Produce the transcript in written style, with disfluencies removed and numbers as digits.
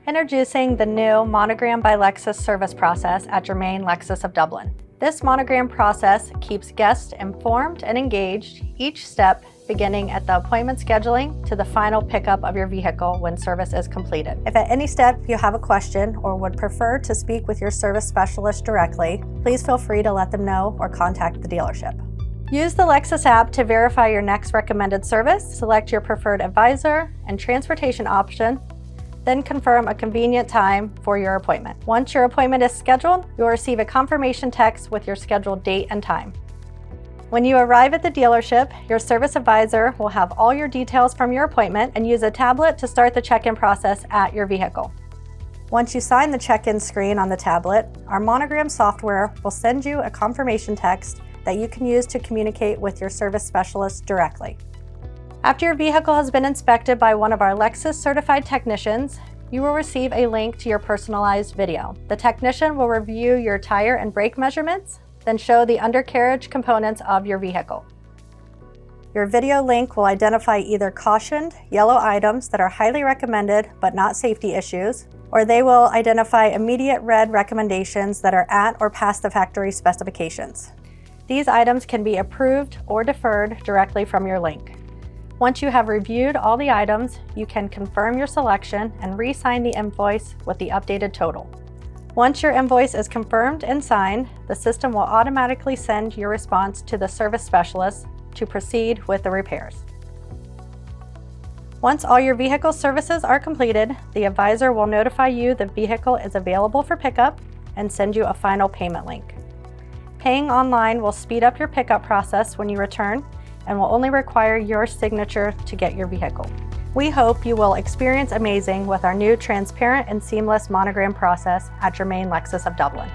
Introducing the new Monogram by Lexus service process at Germain Lexus of Dublin. This Monogram process keeps guests informed and engaged each step, beginning at the appointment scheduling to the final pickup of your vehicle when service is completed. If at any step you have a question or would prefer to speak with your service specialist directly, please feel free to let them know or contact the dealership. Use the Lexus app to verify your next recommended service, select your preferred advisor and transportation option, then confirm a convenient time for your appointment. Once your appointment is scheduled, you'll receive a confirmation text with your scheduled date and time. When you arrive at the dealership, your service advisor will have all your details from your appointment and use a tablet to start the check-in process at your vehicle. Once you sign the check-in screen on the tablet, our Monogram software will send you a confirmation text that you can use to communicate with your service specialist directly. After your vehicle has been inspected by one of our Lexus certified technicians, you will receive a link to your personalized video. The technician will review your tire and brake measurements, then show the undercarriage components of your vehicle. Your video link will identify either cautioned yellow items that are highly recommended but not safety issues, or they will identify immediate red recommendations that are at or past the factory specifications. These items can be approved or deferred directly from your link. Once you have reviewed all the items, you can confirm your selection and re-sign the invoice with the updated total. Once your invoice is confirmed and signed, the system will automatically send your response to the service specialist to proceed with the repairs. Once all your vehicle services are completed, the advisor will notify you the vehicle is available for pickup and send you a final payment link. Paying online will speed up your pickup process when you return and will only require your signature to get your vehicle. We hope you will experience amazing with our new transparent and seamless Monogram process at Germain Lexus of Dublin.